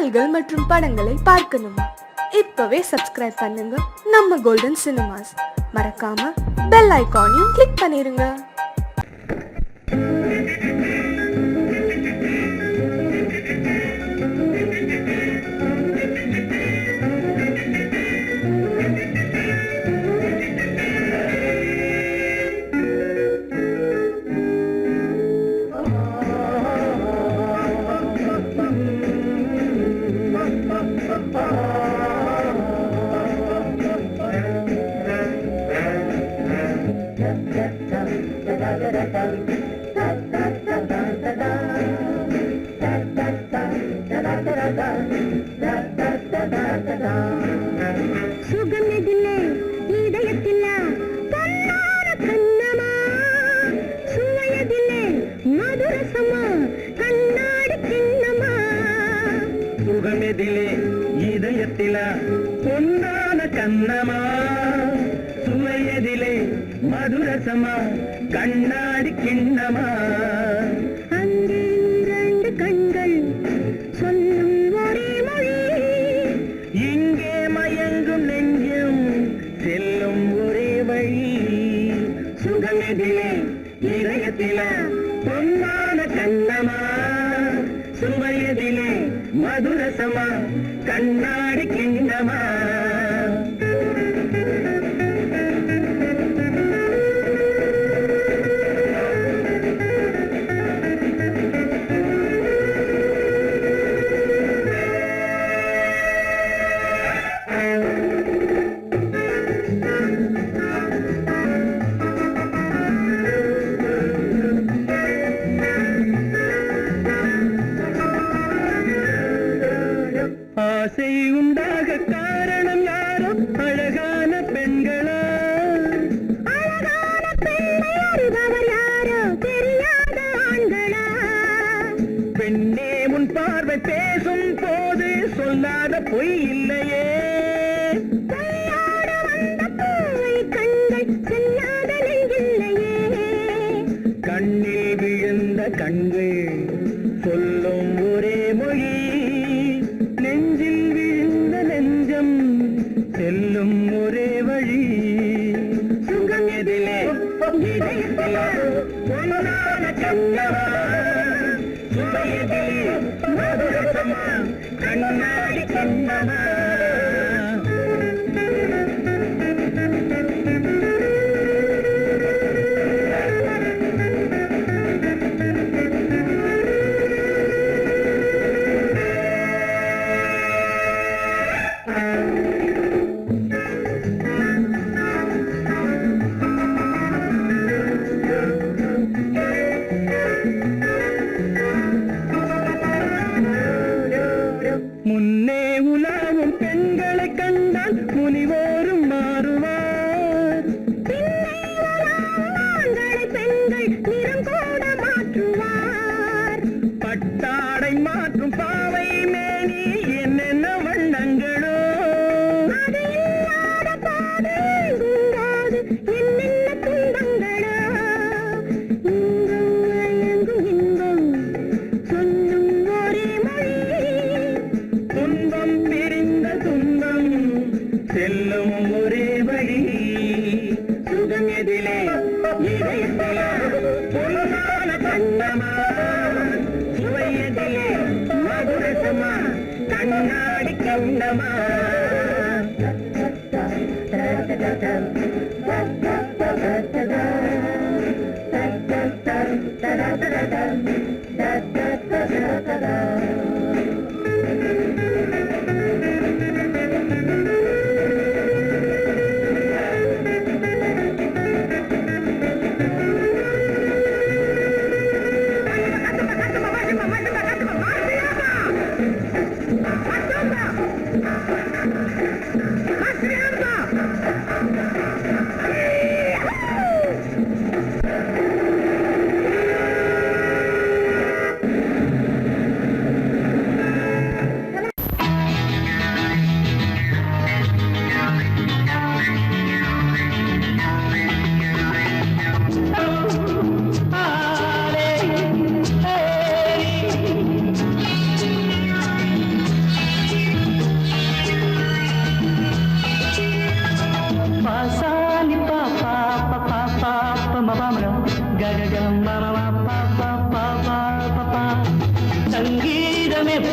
பாடல்கள் மற்றும் படங்களை பார்க்கணுமா? இப்பவே சப்ஸ்கிரைப் பண்ணுங்க நம்ம கோல்டன் சினிமாஸ். மறக்காம பெல் ஐகானையும் கிளிக் பண்ணிருங்க. சுகமெதிலே இதயத்திலா பொன்னான கண்ணமா, சுவையதிலே மதுரசமா கண்ணாடி கிண்ணமா. சுகமெதிலே இதயத்திலா பொன்னான கண்ணமா, சுவையதிலே மதுரசமா கண்ணாடி கிண்ணமா. அங்கே இரண்டு கண்கள் சொல்லும் ஒரே மொழி, இங்கே மயங்கும் நெஞ்சும் செல்லும் ஒரே வழி. சுகமெதிலே இதயத்திலா பொன்னான கண்ணமா, சுவையதிலே மதுரசமா கண்ணாடி கிண்ணமா. ஆசை உண்டாக காரணம் யாரோ அழகான பெண்களா, அழகான பெண்ணை அறிபவர் யாரோ தெரியாத ஆண்களா. பெண்ணே உன் பார்வை பேசும் போது சொல்லாத பொய் இல்லையே. கையோடு வந்த பூவை கண்கள் செல்லாத நெஞ்சில்லையே. கண்ணில் விழுந்த கண்கள் சொல்லும் ஒரே மொழி, நெஞ்சில் விழுந்த நெஞ்சம் செல்லும் ஒரே வழி. சுகம் எதிலே இதயத்திலா பொன்னான கண்ணமா, சுவையதிலே மதுரசமா கண்ணாடி கண்ணமா. முன்னே உலாவும் பெண்களை கண்டால் முனிவோரும் மாறுவார், பின்னை உலாவும் ஆண்களை பெண்கள் நிறம் கூட மாற்றுவார். பட்டாடை மாற்றும் பாவை மேனி என்னென்ன வண்ணங்களோ. அது இல்லாத போது இங்காது என்னென்ன துன்பங்களோ. இங்கும் மயங்கும் இன்பம் சொல்லும் ஒரே மொழி, துன்பம் பிரிந்த துன்பம் செல்லும் ஒரே வழி. சுகம் எதிலே இதயத்திலா பொன்னான கண்ணமா, சுவையதிலே மதுரசமா கண்ணாடி கண்ணமா.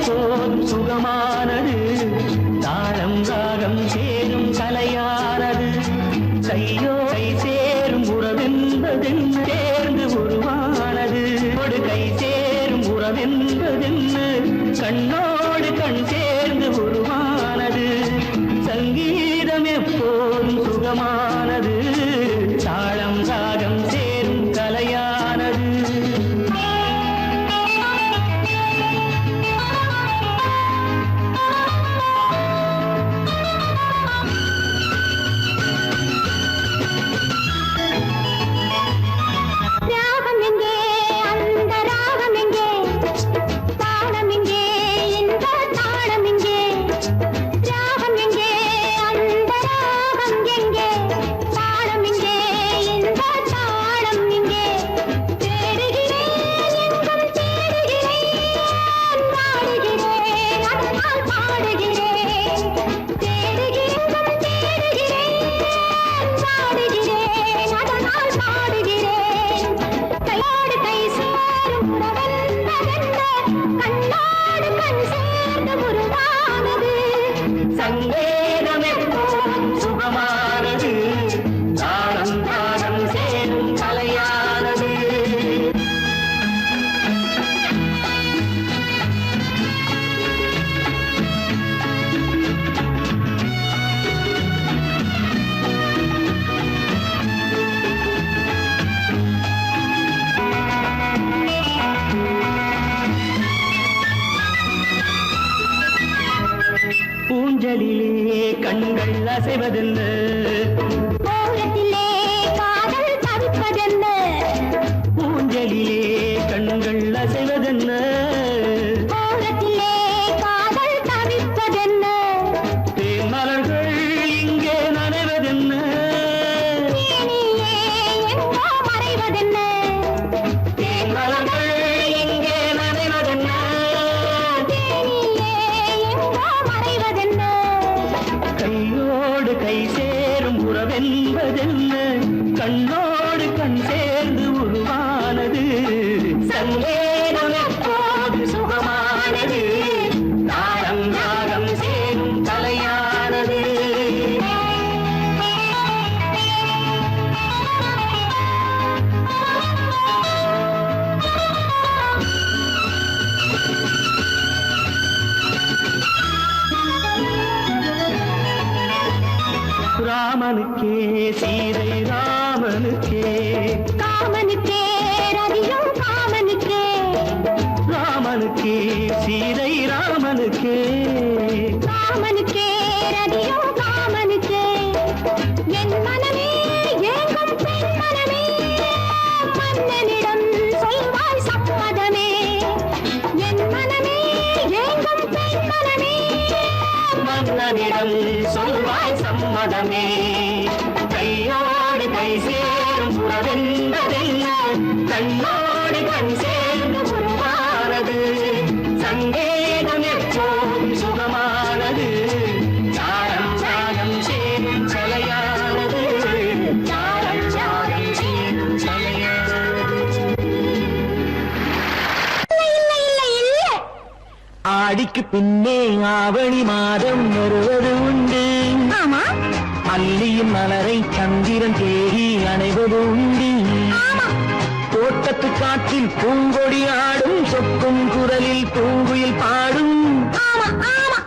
எப்போதும் சுகமானது தாளம் ராகம் சேரும் கலையானது கையோ கை சேரும் உறவென்பதென்ன சேர்ந்து உருவானது ஒரு கை சேரும் உறவென்பதென்ன கண்ணோடு கண் சேர்ந்து உருவானது சங்கீதம் எப்போதும் சுகமானது தாளம் ராகம் சேரும் கலையானது ராகம் எங்கே அந்த ராகம் எங்கே தாளம் எங்கே இந்த தாளம் எங்கே ராகம் எங்கே அந்த ராகம் எங்கே தாளம் எங்கே இந்த தாளம் எங்கே தேடுகிறேன் எங்கும் தேடுகிறேன் பாடுகிறேன் அதனால் பாடுகிறேன் தேடுகிறேன் தேடுகிறேன் பாடுகிறேன் அதனால் பாடுகிறேன் கையோடு கை சேரும் உறவென்பதென்ன கண்ணோடு கண் சேர்ந்து உருவானது சங்கேதம் எப்போதும் சுகமானது தாளம் தாளம் சேரும் கலையானது பூஞ்சலிலே கண்கள் அசைவதென்ன ஓரத்திலே காதல் தவிப்பதென்ன பூஞ்சலிலே கண்கள் அசைவதென்ன ஓரத்திலே காதல் தவிப்பதென்ன தேன் மலர்கள் இங்கே நனைவதென்ன தேனியே எங்கோ மறைவதென்ன தேன் மலர்கள் இங்கே நனைவதென்ன தேனியே எங்கோ மறைவதென்ன கையோடு கை சேரும் உறவென்பதென்ன கண்ணோடு கண் சேர்ந்து உருவானது சங்கேதம் எப்போதும் சுகமானது தாளம் ராகம் சேரும் கலையானது ராமனுக்கே சீதை ராமனுக்கே காமனுக்கே ரதியும் காமனுக்கே ராமனுக்கே சீதை ராமனுக்கே காமனுக்கே ரதியும் காமனுக்கே என் மனமே ஏங்கும் பெண் மனமே மன்னனிடம் சொல்வாய் சம்மதமே என் மனமே ஏங்கும் பெண் மனமே மன்னனிடம் சொல்வாய் சம்மதமே கையோடு கை சேரும் உறவென்பதென்ன கண்ணோடு கண் சேர்ந்து உருவானது சங்கேதம் எப்போதும் சுகமானது தாளம் ராகம் சேரும் கலையானது தாளம் ராகம் சேரும் கலையானது இல்லை இல்லை இல்லை ஆடிக்கு பின்னே ஆவணி மாதம் வருவது உண்டு ஆமா மல்லியின் மலரை சந்திரன் தேடி அணைவது உண்டு தோட்டத்து காற்றில் பூங்கொடி ஆடும் சொக்கும் குரலில் பூங்குயில் பாடும் ஆமா ஆமா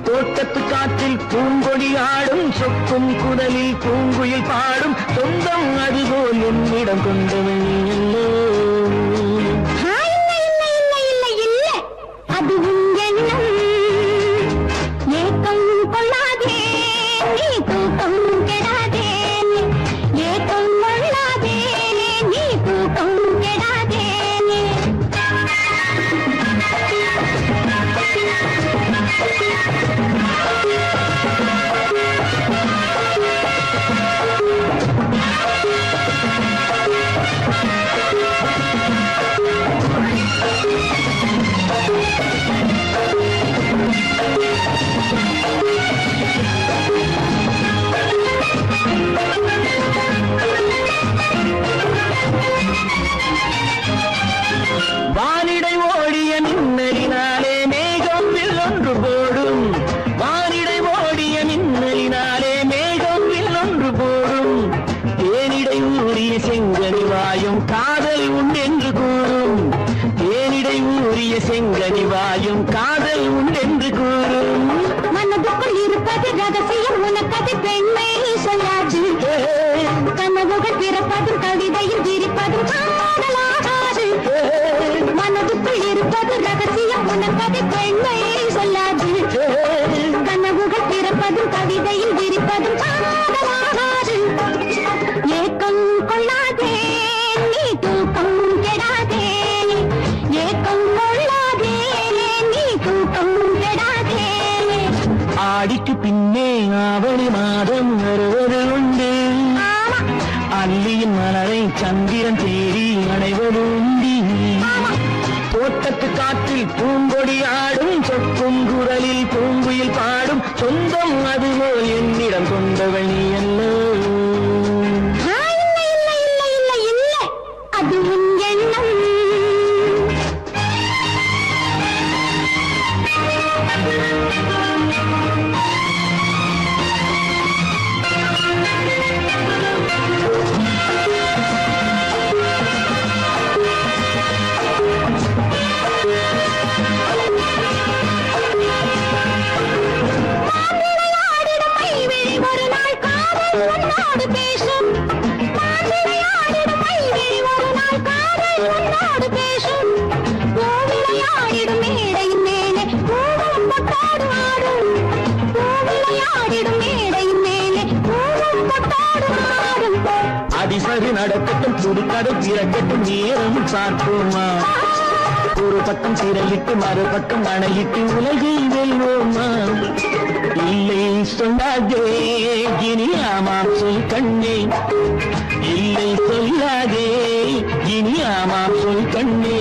தோட்டத்து காற்றில் பூங்கொடி ஆடும் சொக்கும் குரலில் பூங்குயில் பாடும் சொந்தம் அதுபோல் என்னிடம் கொண்டவள் நீயல்லோ. இல்லை இல்லை இல்லை இல்லை இல்லை அது உன் எண்ணம் ஏக்கம் கொள்ளாதே நீ தூக்கம் கெடாதே ஏக்கம் கொள்ளாதே நீ தூக்கம் கெடாதே காதல் உண்டென்று கூறும் மனதுக்குள் இருப்பது ரகசியம் உனக்கது பெண்மை சொல்லாது கனவுகள் பிறப்பதும் கவிதையில் விரிப்பதும் காதலாகாது மனதுக்குள் இருப்பது ரகசியம் உனக்கது பெண்மை சொல்லாது கனவுகள் பிறப்பதும் கவிதையில் விரிப்பதும் காதலாகாது ஏக்கம் கொள்ளாதே நீ தூக்கம் கெடாதே ஏக்கம் கொள்ளாதே நீ தூக்கம் கெடாதே ஆடிக்கு பின்னே ஆவணி மாதம் வருவது உண்டு அல்லியின் மலரை சந்திரன் தேடி அடைவது உண்டு தோட்டத்து காற்றில் பூங்கொடி ஆடும் சொக்கும் குரலில் பூங்குயில் பாடும் சொந்தம் அதுபோல் என்னிடம் கொண்டவள் நீ அல்ல அது உன் எண்ணம் ஒரு நாள் காதல் உன்னோடு பேசும் ஒரு நாள் காதல் உன்னோடு பேசும் பூவிளையாடிடும் மேடையின் மேலே பூவும் பொட்டாடு ஆடும் பூவிளையாடிடும் மேடையின் மேலே பூவும் பொட்டாடு ஆடும் அதிசரி நடக்கட்டும் புதுக்கதை திறக்கட்டும் நேரம் பார்ப்போமா ஒரு பக்கம் சிறையிட்டு மறுபக்கம் அணையிட்டு உலகை வெல்வோமா இல்லை சொல்லாதே இனி ஆமாம் சொல் கண்ணே இல்லை சொல்லாதே இனி ஆமாம் சொல் கண்ணே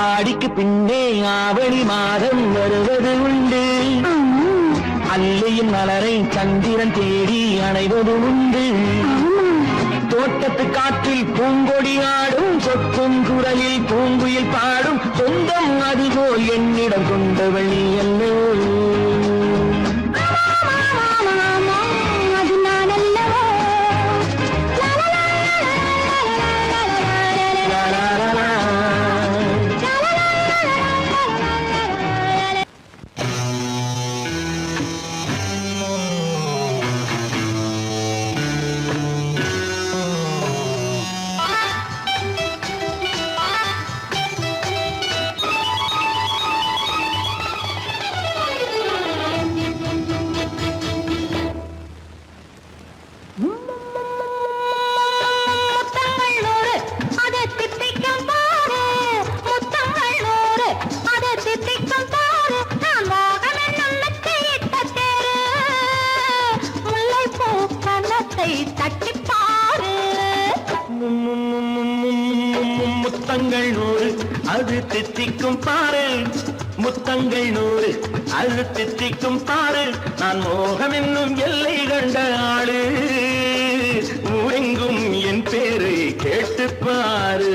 ஆடிக்கு பின்னே ஆவணி மாதம் வருவது உண்டு அல்லையின் மலரை சந்திரன் தேடி அணைவது உண்டு தோட்டத்து காற்றில் பூங்கொடி ஆடும் சொக்கும் குரலில் பூங்குயில் பாடும் சொந்தம் அதுபோல் என்னிடம் கொண்டவள் நீ அல்ல அது நான் அல்லவோ முத்தங்கள் 100 அது தித்திக்கும் பாரு முத்தங்கள் 100 அது தித்திக்கும் பாரு நான் மோகம் என்னும் எல்லை கண்ட ஆளு ஊரெங்கும் என் பேரை கேட்டு பாரு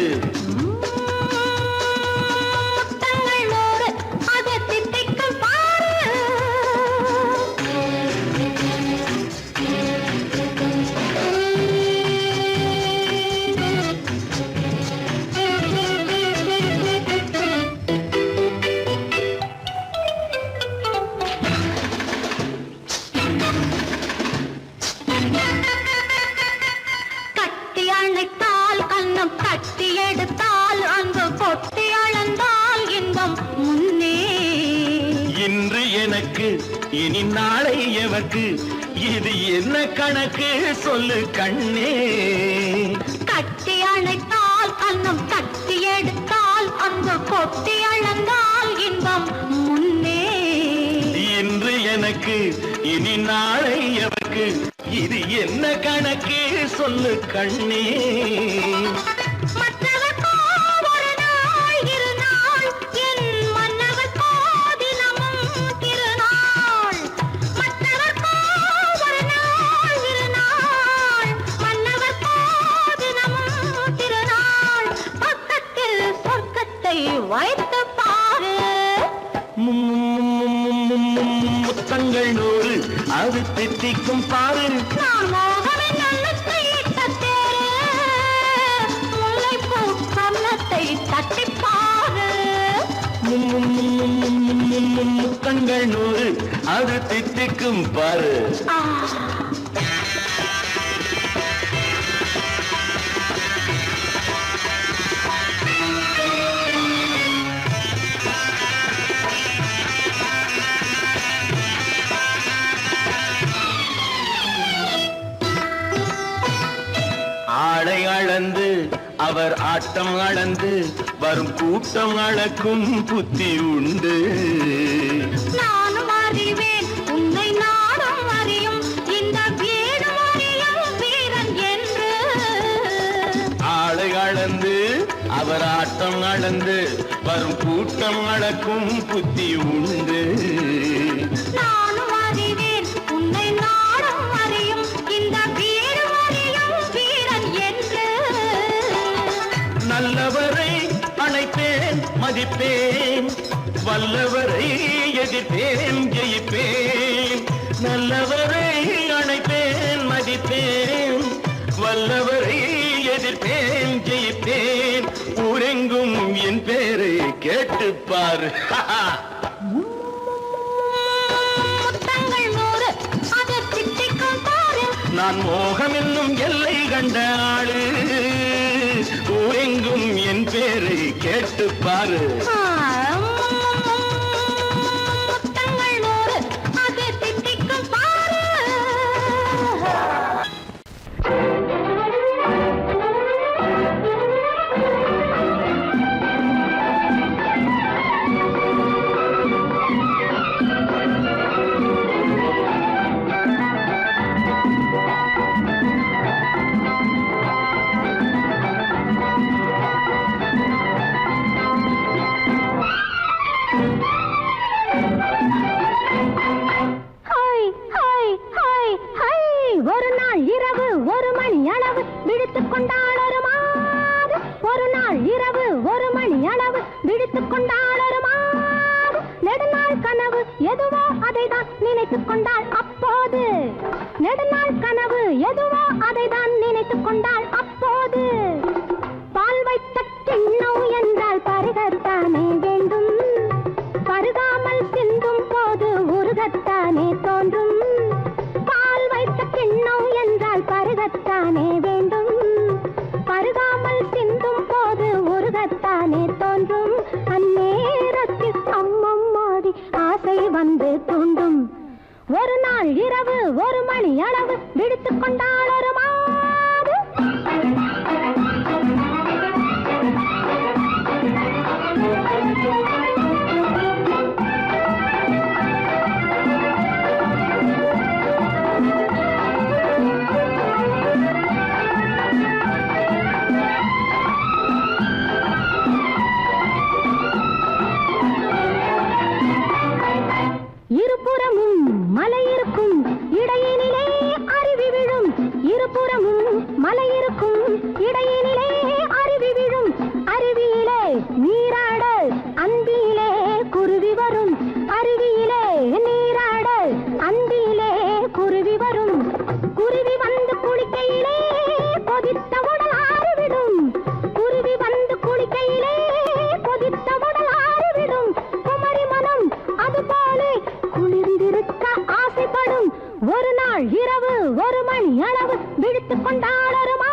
இனி நாளை எவர்க்கு இது என்ன கணக்கு சொல்லு கண்ணே கட்டி அணைத்தால் கண்ணம் கட்டி எடுத்தால் அங்கு கொட்டி அளந்தால் இன்பம் முன்னே இன்று எனக்கு இனி நாளை எவர்க்கு இது என்ன கணக்கு சொல்லு கண்ணே வைத்து பாரு முத்தங்கள் 100 அது தித்திக்கும் பாரு நான் மோகமின் நல்லத்தை முல்லைப்பூ கன்னத்தை தட்டி பாரு முத்தங்கள் 100 அது தித்திக்கும் பாரு. ஆளை அளந்து அவர் ஆட்டம் அளந்து வரும் கூட்டம் அளக்கும் புத்தி உண்டு. நானும் அறிவேன் உன்னை நாடும் அறியும் இந்த வீடும் அறியும் வீரன் என்று. ஆளை அளந்து அவர் ஆட்டம் அளந்து வரும் கூட்டம் அளக்கும் புத்தி உண்டு. நானும் அறிவேன் உன்னை நாடும் அறியும் இந்த வீடும் அறியும் வீரன் என்று. நல்லவரை அணைப்பேன் மதிப்பேன், வல்லவரை எதிர்ப்பேன் ஜெயிப்பேன். நல்லவரை அணைப்பேன் மதிப்பேன், வல்லவரை எதிர்ப்பேன் ஜெயிப்பேன். ஊரெங்கும் என் பேரை கேட்டுப்பார். முத்தங்கள் 100 அது தித்திக்கும் பாரு. நான் மோகம் என்னும் எல்லை கண்ட ஆளு, ஊரெங்கும் என் பேரை கேட்டுப்பாரு. முத்தங்கள் 100 அது தித்திக்கும் பாரு. ஒரு நாள் இரவு 1 மணி அளவு விழித்துக் கொண்டாள் ஒரு மாது. ஒரு நாள் இரவு 1 மணி அளவு விழித்துக் கொண்டாள் ஒரு மாது. நெடுநாள் கனவு எதுவோ அதைதான் நினைத்துக் கொண்டாள் அப்போது. நெடுநாள் கனவு எதுவோ அதைதான் நினைத்துக் கொண்டாள் அப்போது. பால் வைத்த கிண்ணம் என்றால் பருகத்தானே வேண்டும், பருகாமல் சிந்தும் போது உருகத்தானே தோன்றும். பால் வைத்த கிண்ணம் என்றால் பருகத்தானே வேண்டும், பருகாமல் சிந்தும் போது உருகத்தானே தோன்றும். அந்நேரத்தில் அம்மம்மாடி ஆசை வந்து தூண்டும். ஒரு நாள் இரவு 1 மணி அளவு விழித்துக் கொண்டாள் ஒரு மாது. இருபுறமும் மலை இருக்கும் இடையினிலே அருவி விழும். இருபுறமும் மலை இருக்கும் இடையினிலே அருவி விழும். அருவியிலே நீராட அந்தியிலே குருவி வரும். அருவியிலே நீராட அந்தியிலே குருவி வரும். குருவி வந்து குளிக்கையிலே கொதித்த உடல் ஆறிவிடும். குருவி வந்து குளிக்கையிலே கொதித்த உடல் ஆறிவிடும். குமரி மனம் அதுபோல குளிர்ந்திருக்க ஆசைப்படும். ஒரு நாள் இரவு 1 மணி அளவு விழித்துக் கொண்டாள் ஒரு மாது.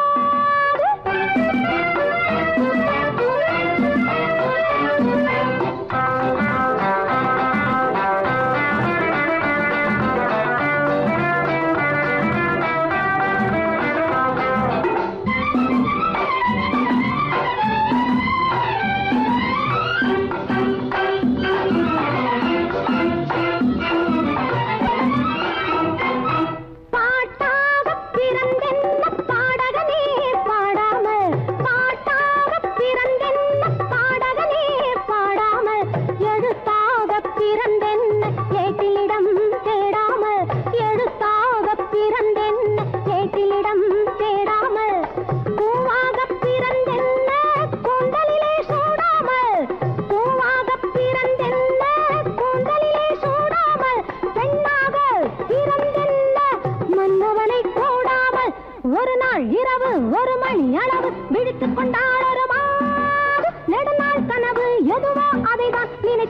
விழித்துக் கொண்டாள் ஒரு மாது. நெடுநாள் கனவு எதுவோ அதைதான் நினை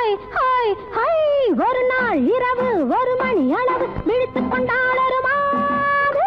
ஹாய் ஹாய் ஹாய் ஒரு நாள் இரவு ஒரு மணி அளவு விழித்துக் கொண்டாள் ஒரு மாது.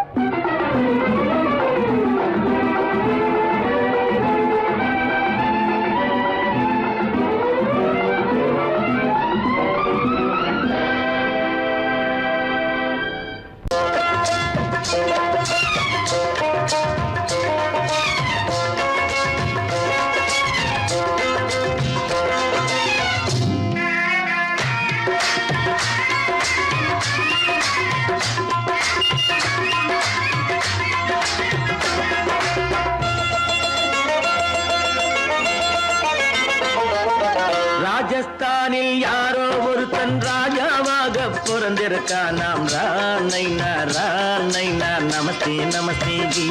ராஜஸ்தானில் யாரோ ஒருத்தன் ராஜாவாக பிறந்திருக்கான். நாம் ராணைனா நமஸ்தே நமஸ்தே ஜி.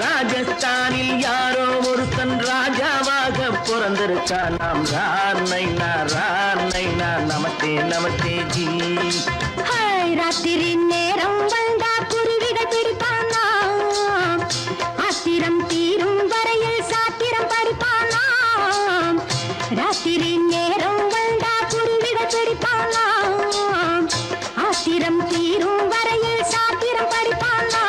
ராஜஸ்தானில் யாரோ ஒருத்தன் ராஜாவாக பிறந்திருக்கான். நாம் ராணைனா நமஸ்தே நமஸ்தே ஜி. ஹாய் ராத்திரி நேரம் வந்தா குருவிகள் பிடிப்பானா, ஆத்திரம் தீரும் வரையில் சாத்திரம் படிப்பானா. ராத்திரி நேரம் வந்தா குருவிகள் பிடிப்பானா, ஆத்திரம் தீரும் வரையில் சாத்திரம் படிப்பானா.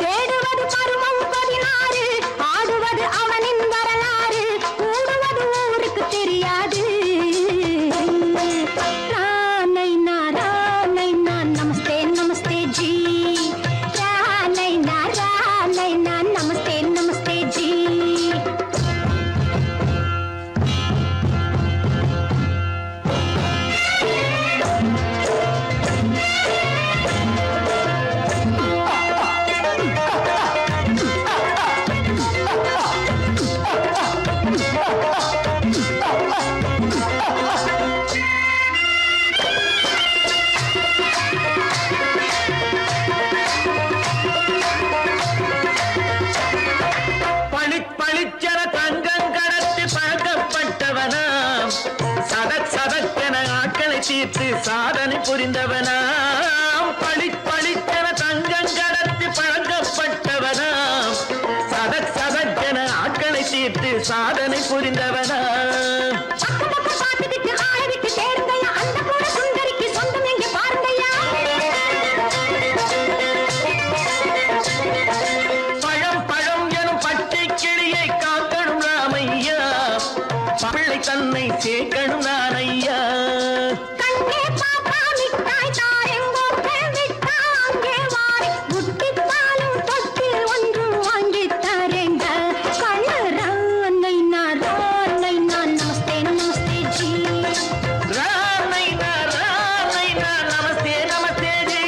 தேடுவது பருவம் 16, ஆடுவது அவனின் வரலாறு, கூடுவது ஊருக்கு தெரியாது. ராணைனா நமஸ்தே நமஸ்தே ஜி. ராணைனா நமஸ்தே நமஸ்தே ஜி. பளிச்சென தங்கம் கடத்தி பழக்கப்பட்டவனாம். சதக்கென ஆட்களை தீர்த்து சாதனை புரிந்தவனாம். பளிச்சென தங்கம் கடத்தி பழக்கப்பட்டவனாம். சதக்கென ஆட்களை தீர்த்து சாதனை புரிந்தவனாம். பார்த்துக்கிட்டு ஆளை விட்டு தேடுங்கய்யா, அந்த கூட சுந்தரிக்கு சொந்தம் எங்க பாருங்கய்யா. பழம் எனும் பச்சை கிளியை காக்கணும் ராமையா. பிள்ளை தன்னை சேர்க்கணும் நான் ஐயா. கண்ணே பாப்பா மிட்டாய் தாரெங்கோ விட்டா அங்கே வாரி, முட்டிப்பாலும் தொட்டு ஒன்று வாங்கி தரேங்க. கண்ணு ராணைனா நமஸ்தே நமஸ்தே ஜி. ராமைனா நமஸ்தே நமஸ்தே ஜி.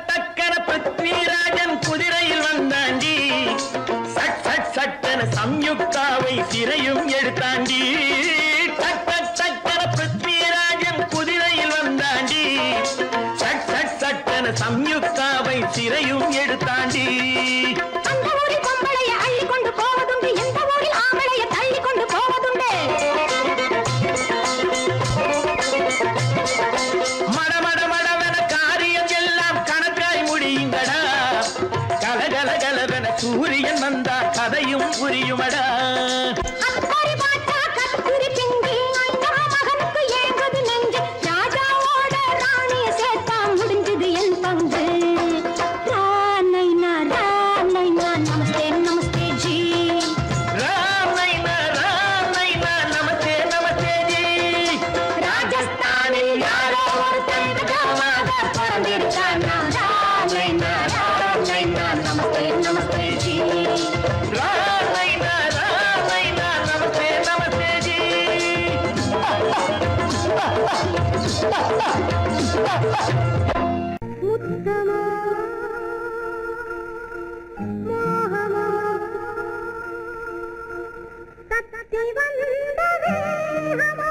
டக்கன பிருத்விராஜன் குதிரையில் வந்தாண்டி. சட்டென சம்யுக்தாவை சிறையும் எடுத்தாண்டி. டக்கன பிருத்விராஜன் குதிரையில் வந்தாண்டி. சட்டென சம்யுக்தாவை சிறையும் எடுத்தாண்டி. அந்த ஊரில் பொம்பளைய அள்ளி கொண்டு போவதுண்டு, எந்த ஊரில் ஆம்பளைய தள்ளி கொண்டு போவதுண்டு. மடவென காரியம் எல்லாம் கணக்காய் முடியுங்கடா. கலகலவென சூரியன் வந்தா கதையும் புரியுமடா. அக்கறை பார்த்தா கத்திரி பிஞ்சு, அந்த மகனுக்கு ஏங்குது நெஞ்சு. ராஜாவோட ராணிய சேர்த்தா முடிஞ்சது என் பங்கு. ராணைனா நமஸ்தே நமஸ்தே ஜி. ராமைனா நமஸ்தே நமஸ்தே ஜி. ராஜஸ்தானில் யாரோ ஒருத்தன் ராஜாவாக பிறந்திருக்கான். ராணைனா நமஸ்தே நமஸ்தே ஜி. ராமைனா நமஸ்தே நமஸ்தே ஜி. முத்தமா மோகமா தத்தி வந்த வேகமா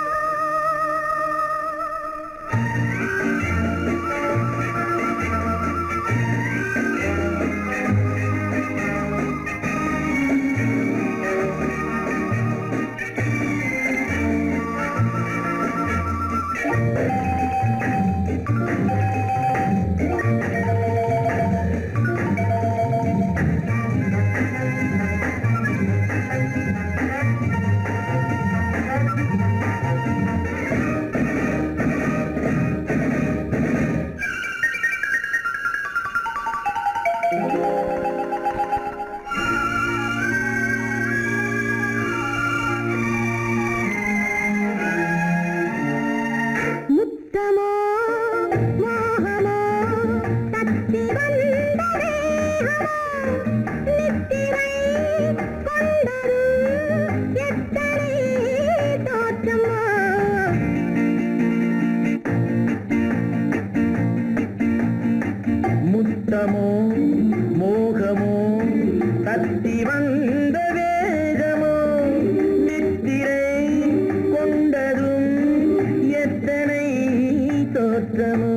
தோற்றமோ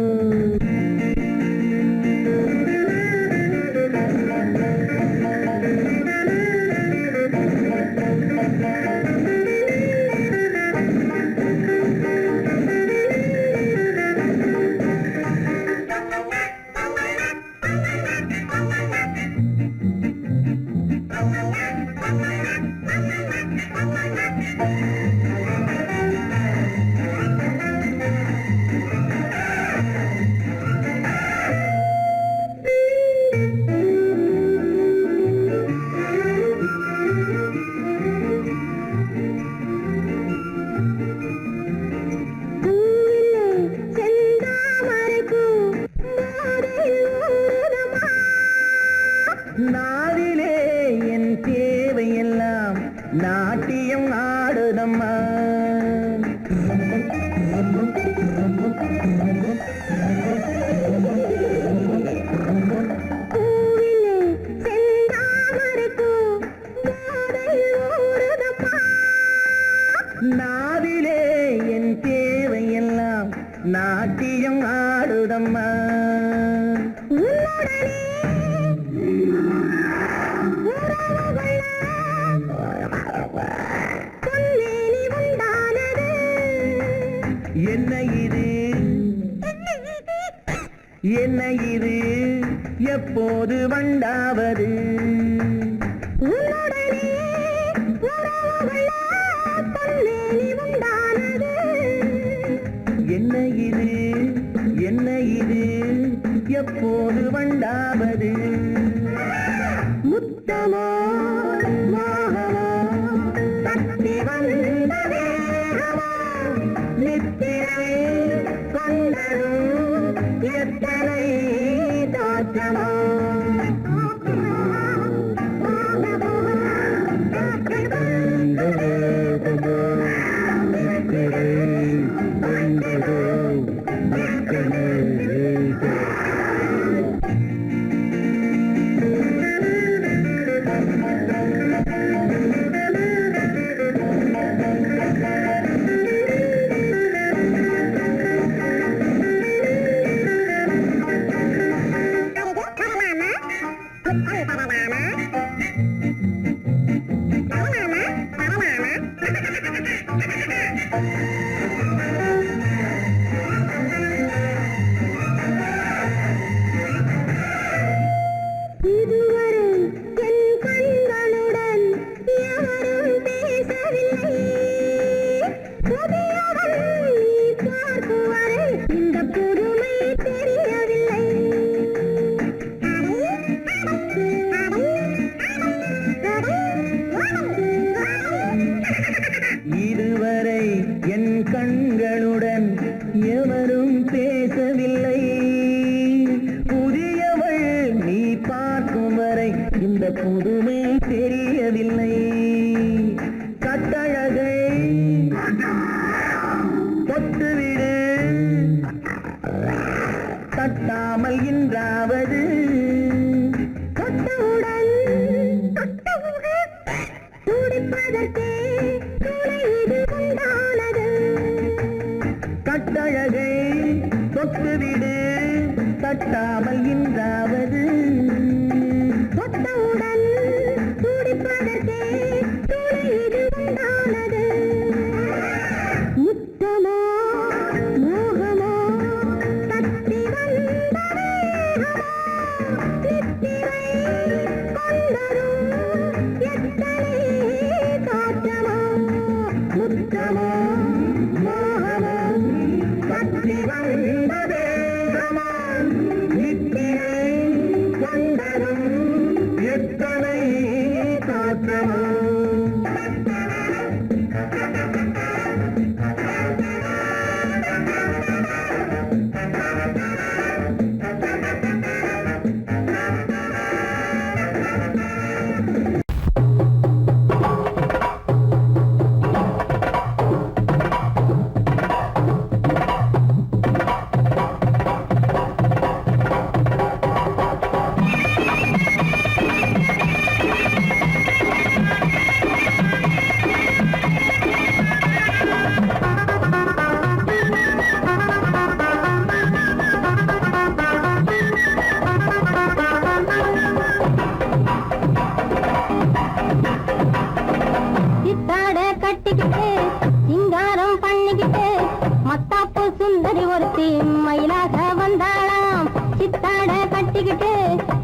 நாவிலே என் தேவையெல்லாம் நாட்டியம் ஆடுதம்மா நாவிலே என் தேவையெல்லாம் நாட்டியம் ஆடுதம்மா என்ன இது என்ன இது எப்போது வண்டாவது என்ன இது என்ன இது எப்போது வண்டாவது முத்தமோ மோகமோ தத்தி வந்த வேகமோ நித்திரை கொண்டதும் எத்தனை தோற்றமோ இதுவரை என் கண்களுடன் எவரும் பேசவில்லை புதியவள் நீ பார்க்கும் வரை இந்த புதுமை தெரியவில்லை கட்டழகை தொட்டுவிடு தட்டாமல் இன்றாவது தொட்டவுடன் துடிப்பதற்கே கட்டழகை தொட்டுவிடு தட்டாமல் இன்றாவது தொட்டவுடன் துடிப்பதற்கே துணைது உண்டானது முத்தமோ மோகமோ தத்தி வந்த வேகமோ நித்திரை கொண்டதும் எத்தனை தோற்றமோ முத்தமோ மோகமோ தத்தி வந்த வேகமோ நித்திரை பண்ணிக்கிட்டு மத்தாப்பு சுந்தரி ஒருத்தி மயிலாக வந்தாளாம். சித்தாட கட்டிக்கிட்டு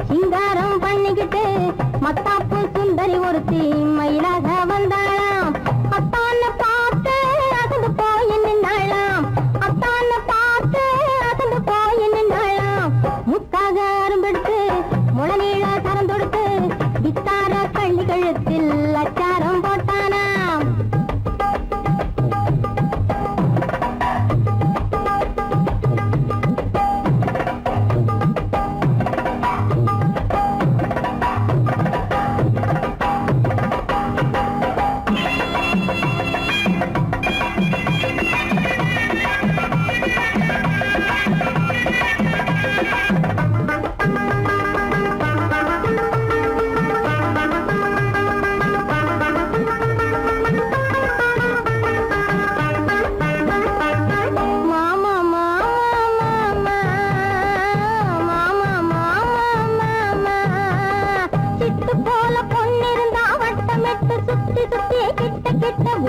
சிங்காரம் பண்ணிக்கிட்டு மத்தாப்பு சுந்தரி ஒருத்தி மயிலாக வந்தாளாம். அத்தான பார்த்து அசந்து போய் நின்றாளாம். அத்தான பார்த்து அசந்து போய் நின்றாளாம். முத்தாக அரும்பெடுத்து முளநீள சரம் தொடுத்து வித்தார கள்ளி கழுத்தில் அச்சாரம் போட்டானாம்.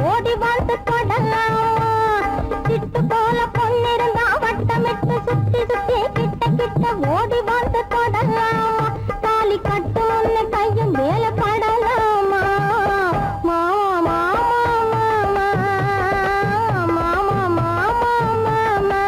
ஓடி வந்து தொடலாம். சிட்டு போல பொண்ணிருந்தா வட்டமிட்டு சுத்தி சுத்தி கிட்ட கிட்ட ஓடி வந்து தொடலாம். தாலி கட்டு முன்ன கையும் மேல படலாமா. மாமா மாமா மாமா மாமா மாமா.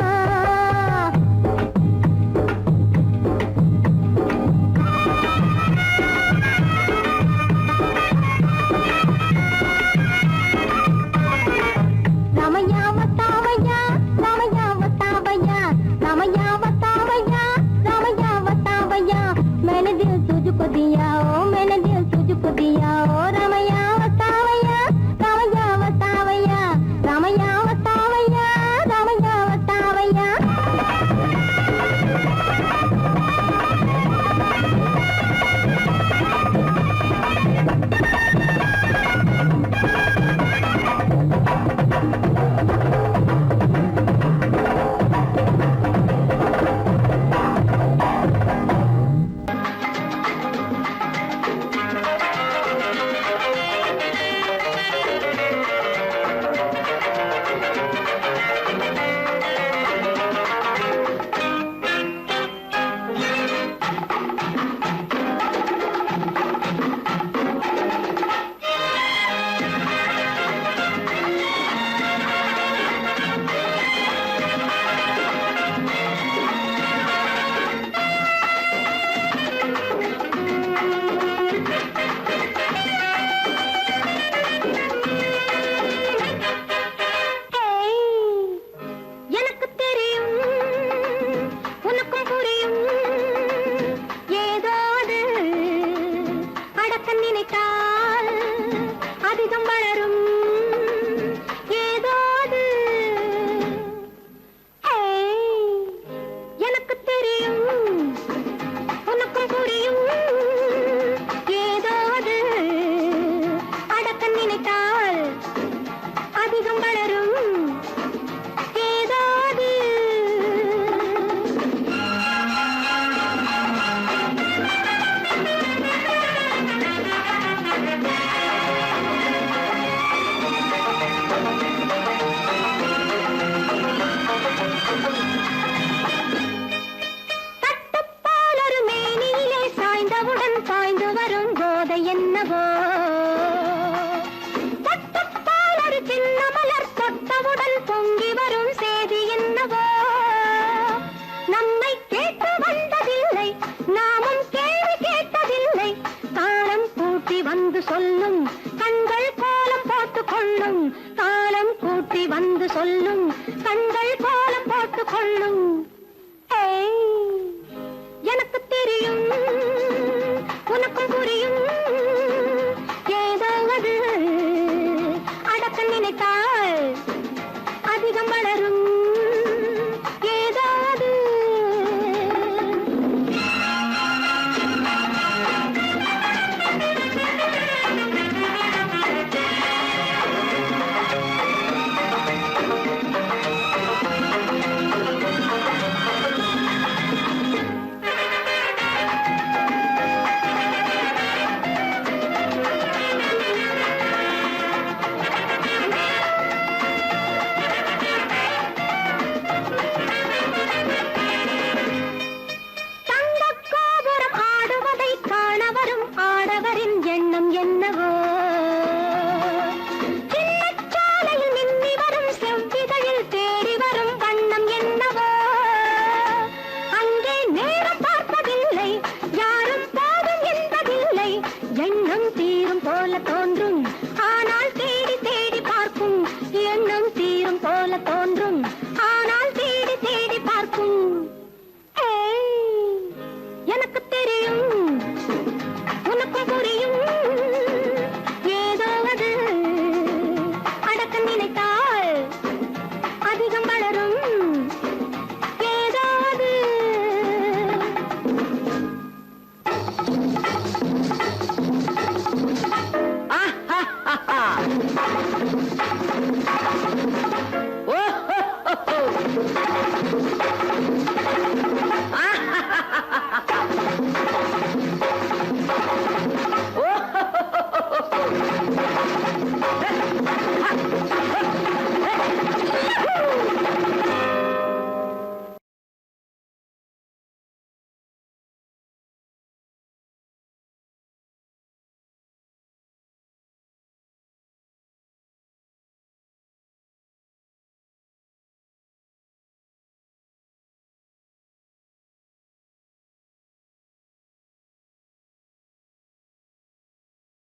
ஆ